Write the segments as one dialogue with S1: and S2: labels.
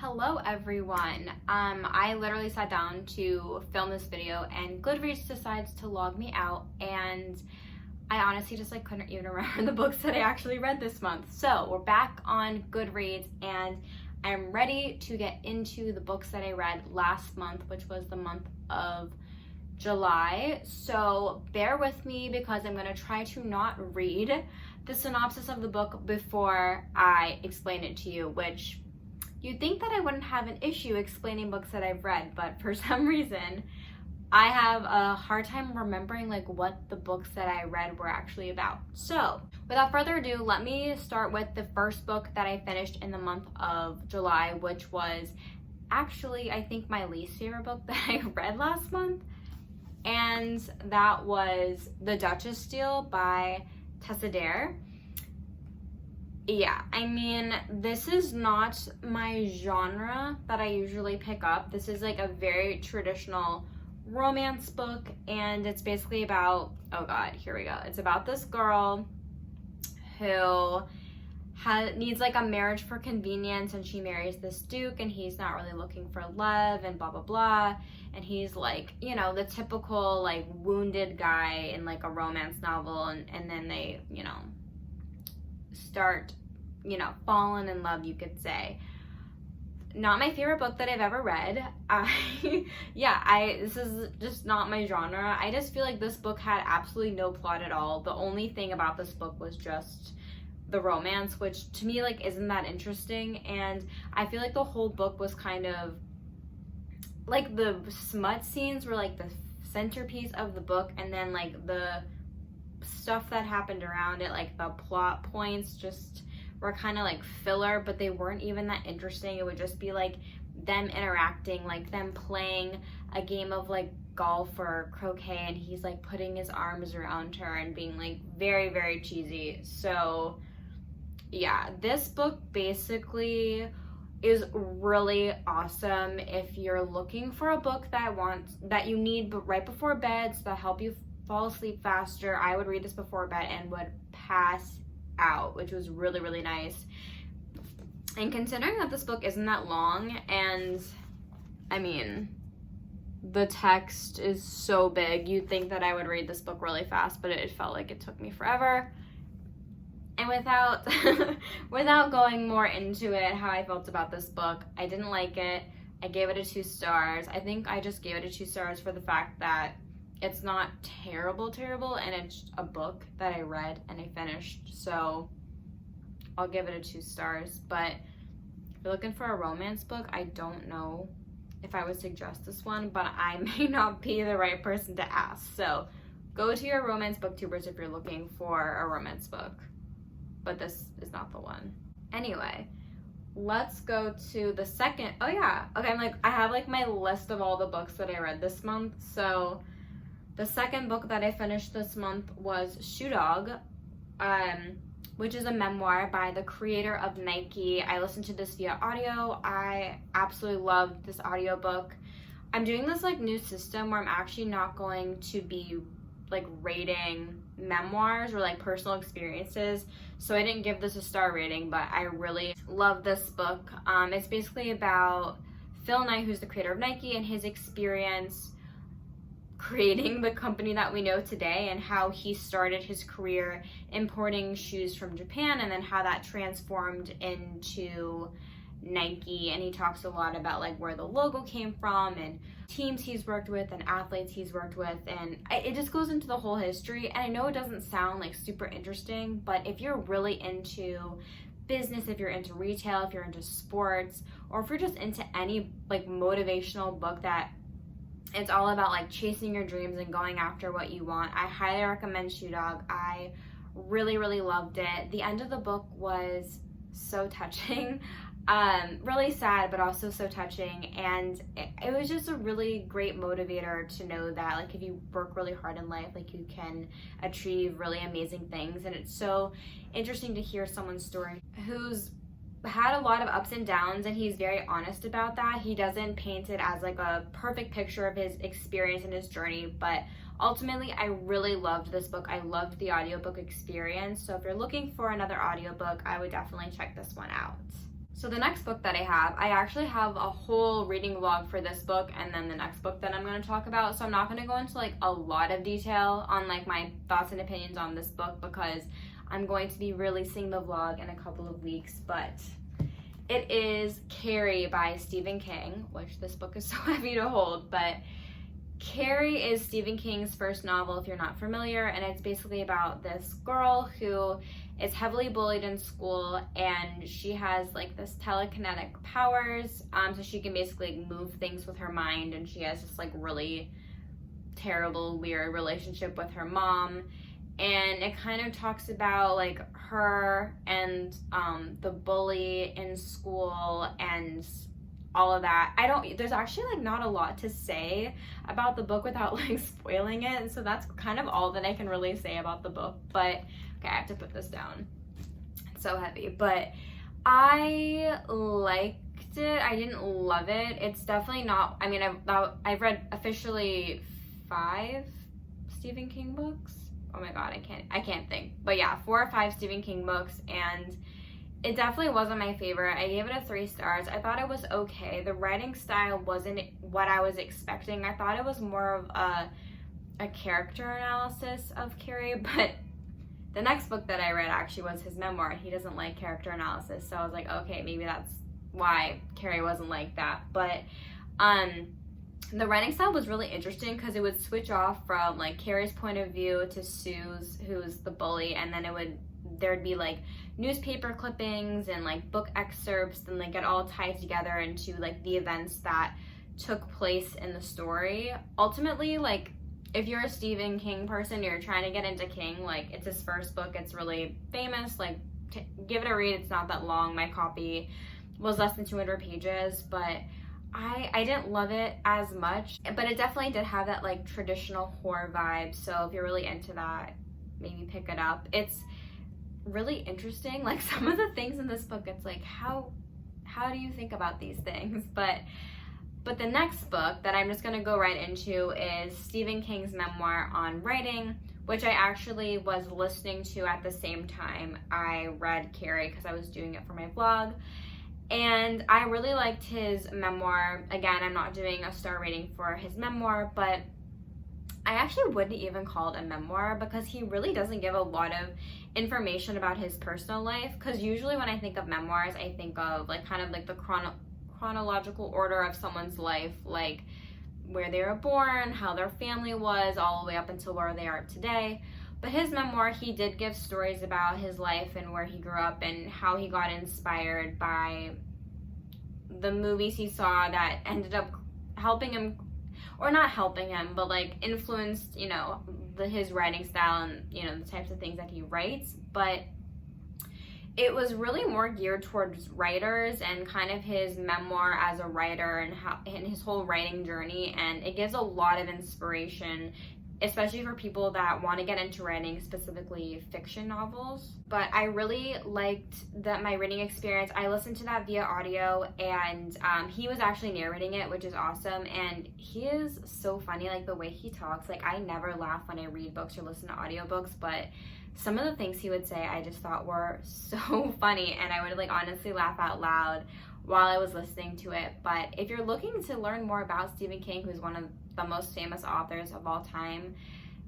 S1: Hello everyone. I literally sat down to film this video and Goodreads decides to log me out, and I honestly just couldn't even remember the books that I actually read this month. So we're back on Goodreads and I'm ready to get into the books that I read last month, which was the month of July. So bear with me because I'm going to try to not read the synopsis of the book before I explain it to you, which you'd think that I wouldn't have an issue explaining books that I've read, but for some reason I have a hard time remembering what the books that I read were actually about. So without further ado, let me start with the first book that I finished in the month of July, which was actually I think my least favorite book that I read last month, and that was The Duchess Steal by Tessa Dare. Yeah, I mean, this is not my genre that I usually pick up. This is a very traditional romance book, and it's basically about, oh god, here we go. It's about this girl who needs a marriage for convenience, and she marries this duke, and he's not really looking for love, and blah blah blah, and he's the typical wounded guy in a romance novel, and then they start falling in love, you could say. Not my favorite book that I've ever read. This is just not my genre. I just feel like this book had absolutely no plot at all. The only thing about this book was just the romance, which to me isn't that interesting, and I feel like the whole book was kind of the smut scenes were the centerpiece of the book, and then the stuff that happened around it, the plot points, just were kind of filler, but they weren't even that interesting. It would just be them interacting, them playing a game of golf or croquet, and he's putting his arms around her and being very, very cheesy. So yeah, this book basically is really awesome if you're looking for a book that you need right before bed so that help you fall asleep faster. I would read this before bed and would pass out, which was really, really nice. And considering that this book isn't that long, and I mean the text is so big, you'd think that I would read this book really fast, but it felt like it took me forever. And without going more into it, how I felt about this book, I didn't like it. I gave it a 2 stars. I think I just gave it a 2 stars for the fact that it's not terrible, and it's a book that I read and I finished, so I'll give it a 2 stars. But if you're looking for a romance book, I don't know if I would suggest this one, but I may not be the right person to ask. So go to your romance booktubers if you're looking for a romance book, but this is not the one. Anyway, let's go to the second. Oh yeah, okay, I have my list of all the books that I read this month. So the second book that I finished this month was Shoe Dog, which is a memoir by the creator of Nike. I listened to this via audio. I absolutely loved this audiobook. I'm doing this new system where I'm actually not going to be rating memoirs or personal experiences. So I didn't give this a star rating, but I really love this book. It's basically about Phil Knight, who's the creator of Nike, and his experience creating the company that we know today, and how he started his career importing shoes from Japan, and then how that transformed into Nike. And he talks a lot about where the logo came from, and teams he's worked with, and athletes he's worked with, and it just goes into the whole history. And I know it doesn't sound super interesting, but if you're really into business, if you're into retail, if you're into sports, or if you're just into any motivational book that it's all about chasing your dreams and going after what you want, I highly recommend Shoe Dog. I really, really loved it. The end of the book was so touching. Really sad, but also so touching, and it was just a really great motivator to know that if you work really hard in life, you can achieve really amazing things. And it's so interesting to hear someone's story who's had a lot of ups and downs, and he's very honest about that. He doesn't paint it as a perfect picture of his experience and his journey, but ultimately I really loved this book. I loved the audiobook experience. So if you're looking for another audiobook, I would definitely check this one out. So the next book that I actually have a whole reading vlog for this book and then the next book that I'm going to talk about. So I'm not going to go into like a lot of detail on like my thoughts and opinions on this book because I'm going to be releasing the vlog in a couple of weeks. But it is Carrie by Stephen King, which this book is so heavy to hold. But Carrie is Stephen King's first novel, if you're not familiar, and it's basically about this girl who is heavily bullied in school, and she has like this telekinetic powers, so she can basically move things with her mind, and she has this like really terrible, weird relationship with her mom. And it kind of talks about like her and the bully in school and all of that. There's actually like not a lot to say about the book without like spoiling it, and so that's kind of all that I can really say about the book. But okay, I have to put this down. It's so heavy, but I liked it. I didn't love it. It's definitely not, I mean, I've read officially 5 Stephen King books. Oh my god, I can't think. But yeah, 4 or 5 Stephen King books, and it definitely wasn't my favorite. I gave it a 3 stars. I thought it was okay. The writing style wasn't what I was expecting. I thought it was more of a character analysis of Carrie, but the next book that I read actually was his memoir. He doesn't like character analysis, so I was like, okay, maybe that's why Carrie wasn't like that. But the writing style was really interesting because it would switch off from like Carrie's point of view to Sue's, who's the bully, and then there'd be like newspaper clippings and like book excerpts, and like it all tied together into like the events that took place in the story. Ultimately, like if you're a Stephen King person, you're trying to get into King, like it's his first book, it's really famous, like give it a read. It's not that long. My copy was less than 200 pages, but I didn't love it as much, but it definitely did have that like traditional horror vibe. So if you're really into that, maybe pick it up. It's really interesting, like some of the things in this book, it's like how do you think about these things? But the next book that I'm just going to go right into is Stephen King's memoir on writing, which I actually was listening to at the same time I read Carrie because I was doing it for my vlog. And I really liked his memoir. Again, I'm not doing a star rating for his memoir, but I actually wouldn't even call it a memoir because he really doesn't give a lot of information about his personal life. Because usually when I think of memoirs, I think of like kind of like the chronological order of someone's life, like where they were born, how their family was, all the way up until where they are today. But his memoir, he did give stories about his life and where he grew up and how he got inspired by the movies he saw that ended up helping him, or not helping him, but like influenced, you know, his writing style and, you know, the types of things that he writes. But it was really more geared towards writers and kind of his memoir as a writer and his whole writing journey. And it gives a lot of inspiration, especially for people that want to get into writing, specifically fiction novels. But I really liked my reading experience. I listened to that via audio, and he was actually narrating it, which is awesome. And he is so funny, like the way he talks. Like I never laugh when I read books or listen to audiobooks, but some of the things he would say I just thought were so funny, and I would like honestly laugh out loud while I was listening to it. But if you're looking to learn more about Stephen King, who's one of the most famous authors of all time,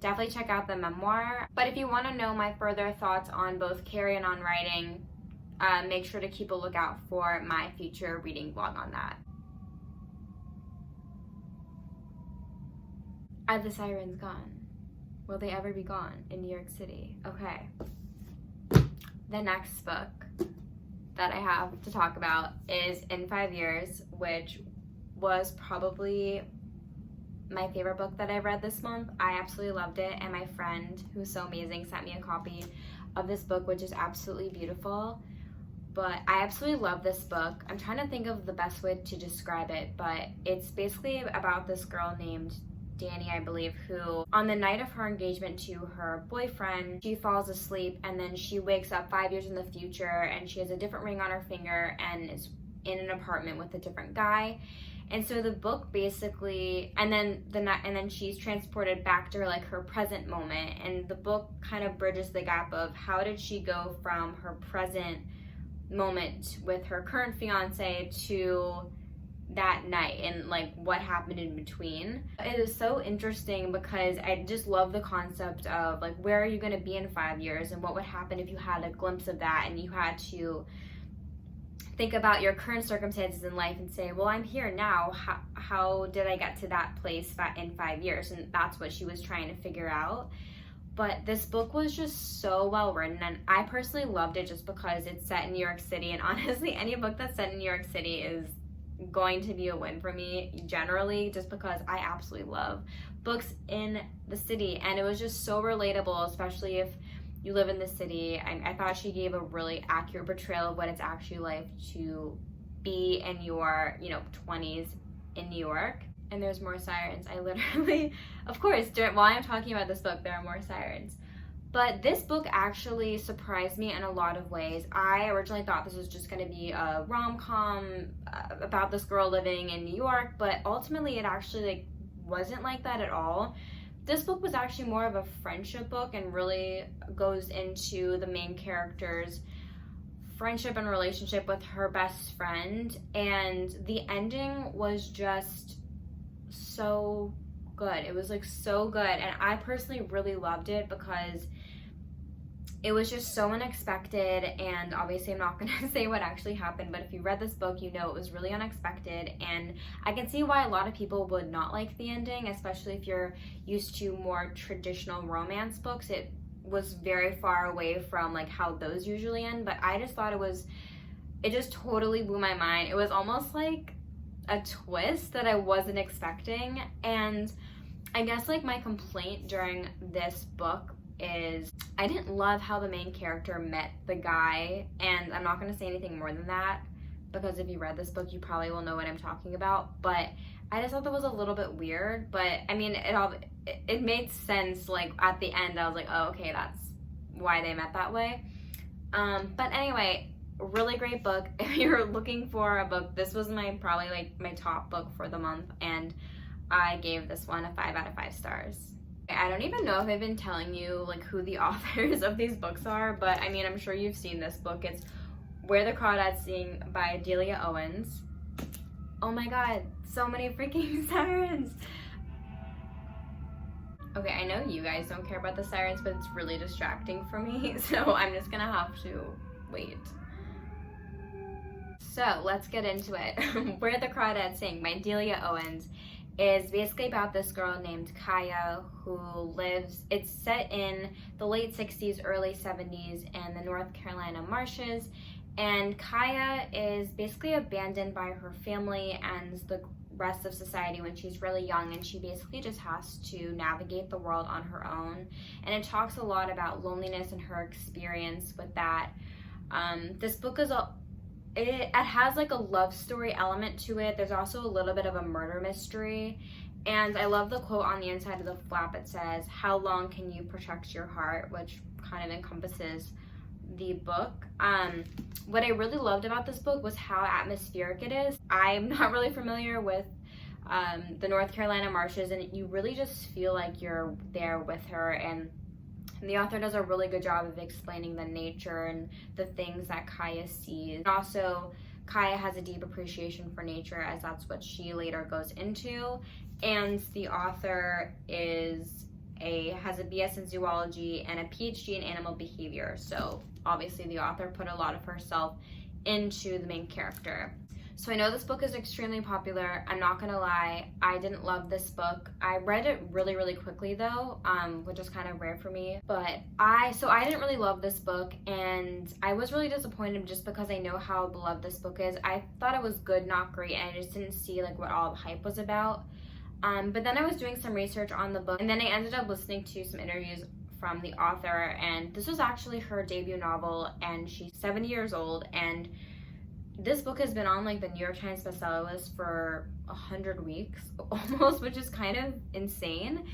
S1: definitely check out the memoir. But if you want to know my further thoughts on both Carrie and on writing, make sure to keep a lookout for my future reading vlog on that. Are the sirens gone? Will they ever be gone in New York City? Okay. The next book that I have to talk about is In 5 Years, which was probably my favorite book that I read this month. I absolutely loved it, and my friend, who's so amazing, sent me a copy of this book, which is absolutely beautiful. But I absolutely love this book. I'm trying to think of the best way to describe it, but it's basically about this girl named Danny, I believe, who on the night of her engagement to her boyfriend, she falls asleep, and then she wakes up 5 years in the future, and she has a different ring on her finger and is in an apartment with a different guy. And so the book basically, and then she's transported back to her present moment, and the book kind of bridges the gap of how did she go from her present moment with her current fiance to that night and like what happened in between. It is so interesting because I just love the concept of like, where are you going to be in 5 years, and what would happen if you had a glimpse of that and you had to think about your current circumstances in life and say, well, I'm here now, how did I get to that place in 5 years? And that's what she was trying to figure out. But this book was just so well written, and I personally loved it just because it's set in New York City, and honestly, any book that's set in New York City is going to be a win for me generally, just because I absolutely love books in the city, and it was just so relatable, especially if you live in the city. I thought she gave a really accurate portrayal of what it's actually like to be in your 20s in New York. And there's more sirens. I literally, of course, while I'm talking about this book, there are more sirens. But this book actually surprised me in a lot of ways. I originally thought this was just going to be a rom-com about this girl living in New York, but ultimately it actually wasn't like that at all. This book was actually more of a friendship book and really goes into the main character's friendship and relationship with her best friend, and the ending was just so good. It was like so good, and I personally really loved it because it was just so unexpected. And obviously I'm not going to say what actually happened, but if you read this book, you know it was really unexpected, and I can see why a lot of people would not like the ending, especially if you're used to more traditional romance books. It was very far away from like how those usually end, but I just thought it just totally blew my mind. It was almost like a twist that I wasn't expecting. And I guess like my complaint during this book is I didn't love how the main character met the guy, and I'm not going to say anything more than that because if you read this book you probably will know what I'm talking about, but I just thought that was a little bit weird. But I mean, it made sense. Like at the end I was like, oh, okay, that's why they met that way. But anyway, really great book. If you're looking for a book, this was probably like my top book for the month, and I gave this one a 5 out of 5 stars. I don't even know if I've been telling you like who the authors of these books are, but I mean, I'm sure you've seen this book. It's Where the Crawdads Sing by Delia Owens. Oh my god, so many freaking sirens. Okay, I know you guys don't care about the sirens, but it's really distracting for me, so I'm just gonna have to wait. So let's get into it. Where the Crawdads Sing by Delia Owens is basically about this girl named Kaya who it's set in the late 60s, early 70s in the North Carolina marshes, and Kaya is basically abandoned by her family and the rest of society when she's really young, and she basically just has to navigate the world on her own. And it talks a lot about loneliness and her experience with that. This book is it has like a love story element to it. There's also a little bit of a murder mystery, and I love the quote on the inside of the flap. It says, "How long can you protect your heart?" which kind of encompasses the book. What I really loved about this book was how atmospheric it is. I'm not really familiar with the North Carolina marshes, and you really just feel like you're there with her, and the author does a really good job of explaining the nature and the things that Kaya sees. And also, Kaya has a deep appreciation for nature, as that's what she later goes into. And the author has a BS in zoology and a PhD in animal behavior. So obviously the author put a lot of herself into the main character. So I know this book is extremely popular. I'm not gonna lie, I didn't love this book. I read it really, really quickly though, which is kind of rare for me. But I didn't really love this book, and I was really disappointed just because I know how beloved this book is. I thought it was good, not great, and I just didn't see like what all the hype was about. But then I was doing some research on the book, and then I ended up listening to some interviews from the author, and this was actually her debut novel, and she's 70 years old, and this book has been on like the New York Times bestseller list for 100 weeks almost, which is kind of insane.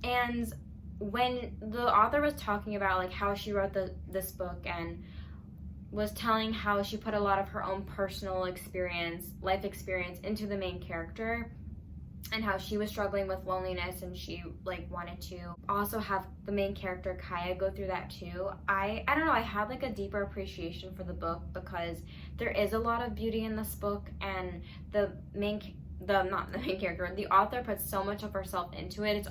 S1: And when the author was talking about like how she wrote this book and was telling how she put a lot of her own personal experience, life experience into the main character, and how she was struggling with loneliness, and she like wanted to also have the main character Kaya go through that too. I don't know, I had like a deeper appreciation for the book because there is a lot of beauty in this book, and not the main character, the author puts so much of herself into it.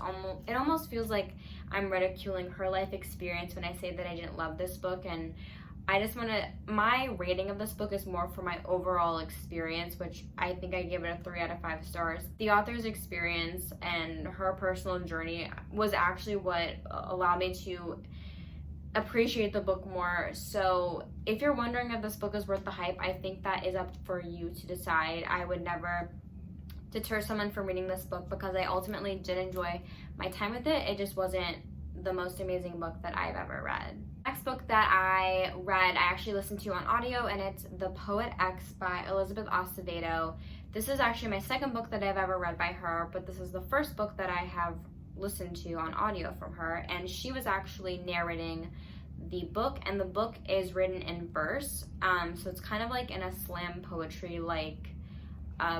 S1: It almost feels like I'm ridiculing her life experience when I say that I didn't love this book. And I just want to, my rating of this book is more for my overall experience, which I think I give it a 3 out of 5 stars. The author's experience and her personal journey was actually what allowed me to appreciate the book more. So if you're wondering if this book is worth the hype, I think that is up for you to decide. I would never deter someone from reading this book because I ultimately did enjoy my time with it. It just wasn't the most amazing book that I've ever read. Next book that I read, I actually listened to on audio, and it's The Poet X by Elizabeth Acevedo. This is actually my second book that I've ever read by her, but this is the first book that I have listened to on audio from her, and she was actually narrating the book, and the book is written in verse, so it's kind of like in a slam poetry like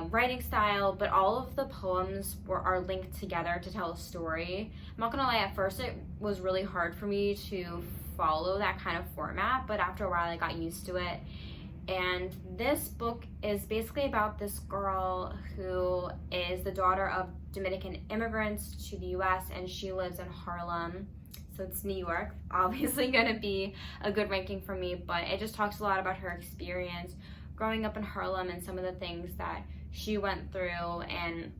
S1: writing style, but all of the poems are linked together to tell a story. I'm not gonna lie, at first it was really hard for me to follow that kind of format, but after a while I got used to it. And this book is basically about this girl who is the daughter of Dominican immigrants to the US, and she lives in Harlem. So it's New York, obviously gonna be a good ranking for me, but it just talks a lot about her experience growing up in Harlem and some of the things that she went through, and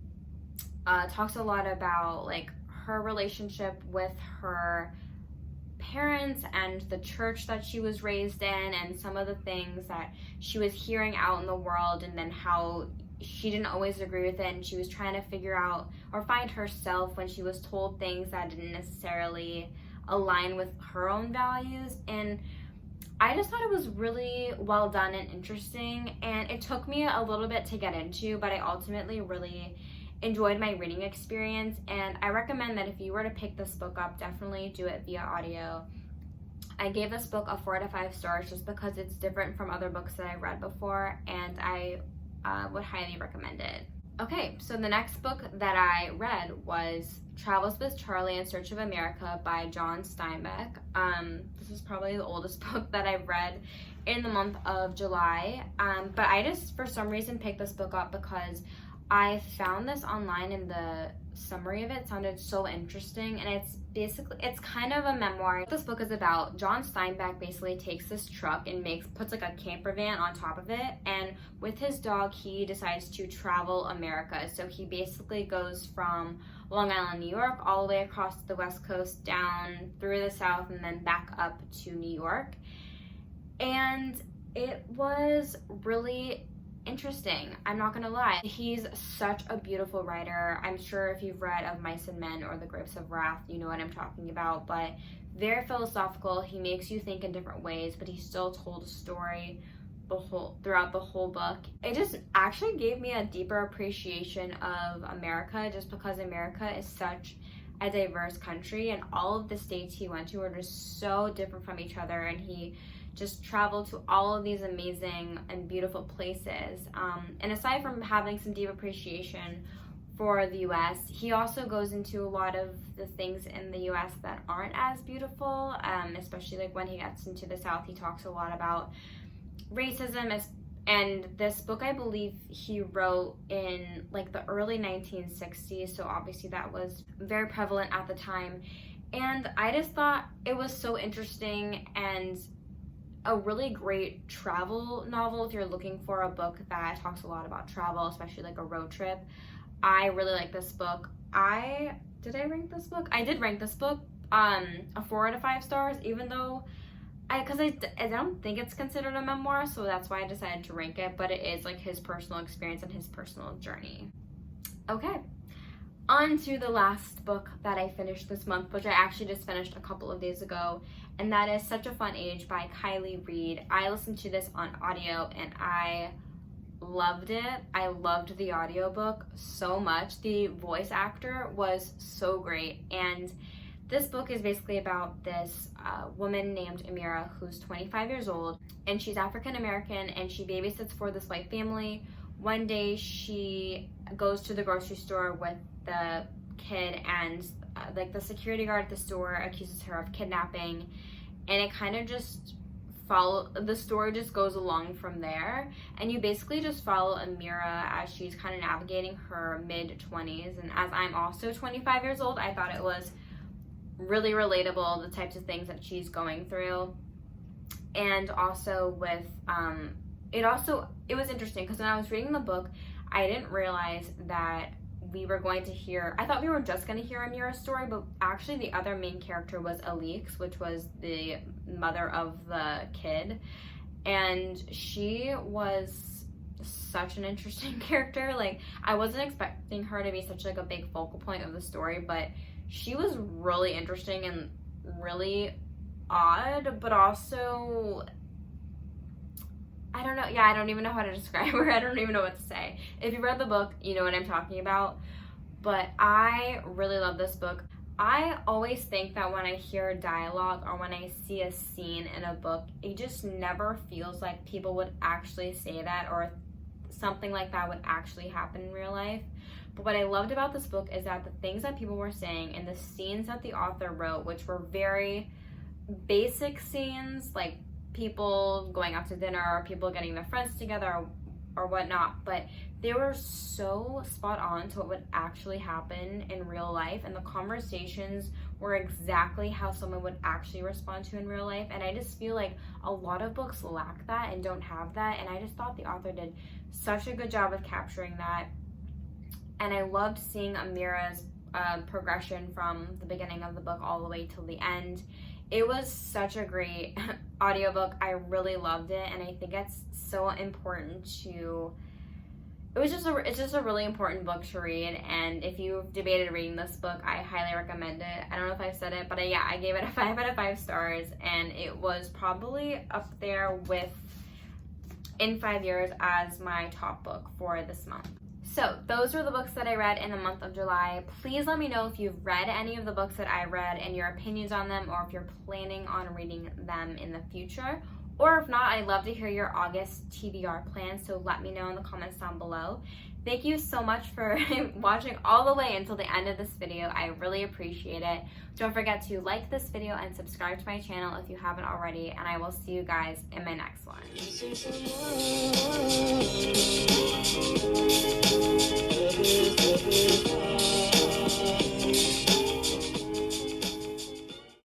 S1: talks a lot about like her relationship with her parents and the church that she was raised in, and some of the things that she was hearing out in the world, and then how she didn't always agree with it, and she was trying to figure out or find herself when she was told things that didn't necessarily align with her own values. And I just thought it was really well done and interesting, and it took me a little bit to get into, but I ultimately really enjoyed my reading experience, and I recommend that if you were to pick this book up, definitely do it via audio. I gave this book a 4 out of 5 stars just because it's different from other books that I've read before, and I would highly recommend it. Okay, so the next book that I read was Travels with Charlie in Search of America by John Steinbeck. This is probably the oldest book that I've read in the month of July, but I just for some reason picked this book up because I found this online, and the summary of it sounded so interesting, and it's kind of a memoir. What this book is about, John Steinbeck basically takes this truck and puts like a camper van on top of it, and with his dog he decides to travel America. So he basically goes from Long Island, New York, all the way across the West Coast, down through the South, and then back up to New York. And it was really interesting, I'm not gonna lie. He's such a beautiful writer. I'm sure if you've read Of Mice and Men or The Grapes of Wrath, you know what I'm talking about, but very philosophical. He makes you think in different ways, but he still told a story throughout the whole book. It just actually gave me a deeper appreciation of America, just because America is such a diverse country, and all of the states he went to are just so different from each other, and he just traveled to all of these amazing and beautiful places. And aside from having some deep appreciation for the US, he also goes into a lot of the things in the US that aren't as beautiful, especially like when he gets into the South. He talks a lot about racism, and this book I believe he wrote in like the early 1960s, so obviously that was very prevalent at the time. And I just thought it was so interesting, and a really great travel novel if you're looking for a book that talks a lot about travel, especially like a road trip. I really like this book. Did I rank this book? I did rank this book a 4 out of 5 stars, even though I don't think it's considered a memoir, so that's why I decided to rank it, but it is like his personal experience and his personal journey. Okay, on to the last book that I finished this month, which I actually just finished a couple of days ago, and that is Such a Fun Age by Kylie Reed. I listened to this on audio, and I loved it. I loved the audiobook so much. The voice actor was so great, and this book is basically about this woman named Amira who's 25 years old, and she's African American, and she babysits for this white family one day she goes to the grocery store with the kid, and like the security guard at the store accuses her of kidnapping, and it kind of just the story just goes along from there, and you basically just follow Amira as she's kind of navigating her mid-20s. And as I'm also 25 years old, I thought it was really relatable, the types of things that she's going through. And also with it was interesting because when I was reading the book, I didn't realize that we were going to hear, I thought we were just going to hear Amira's story, but actually the other main character was Alix, which was the mother of the kid, and she was such an interesting character. Like, I wasn't expecting her to be such like a big focal point of the story, but she was really interesting and really odd, but also, I don't know. Yeah, I don't even know how to describe her. I don't even know what to say. If you read the book, you know what I'm talking about. But I really love this book. I always think that when I hear dialogue or when I see a scene in a book, it just never feels like people would actually say that or something like that would actually happen in real life. But what I loved about this book is that the things that people were saying and the scenes that the author wrote, which were very basic scenes, like people going out to dinner or people getting their friends together or whatnot, but they were so spot on to what would actually happen in real life, and the conversations were exactly how someone would actually respond to in real life. And I just feel like a lot of books lack that and don't have that, and I just thought the author did such a good job of capturing that. And I loved seeing Amira's progression from the beginning of the book all the way till the end. It was such a great audiobook. I really loved it, and I think it's so important to, it's just a really important book to read. And if you've debated reading this book, I highly recommend it. I don't know if I've said it, but I gave it a 5 out of 5 stars, and it was probably up there with in 5 years as my top book for this month. So those were the books that I read in the month of July. Please let me know if you've read any of the books that I read and your opinions on them, or if you're planning on reading them in the future. Or if not, I'd love to hear your August TBR plans, so let me know in the comments down below. Thank you so much for watching all the way until the end of this video. I really appreciate it. Don't forget to like this video and subscribe to my channel if you haven't already, and I will see you guys in my next one.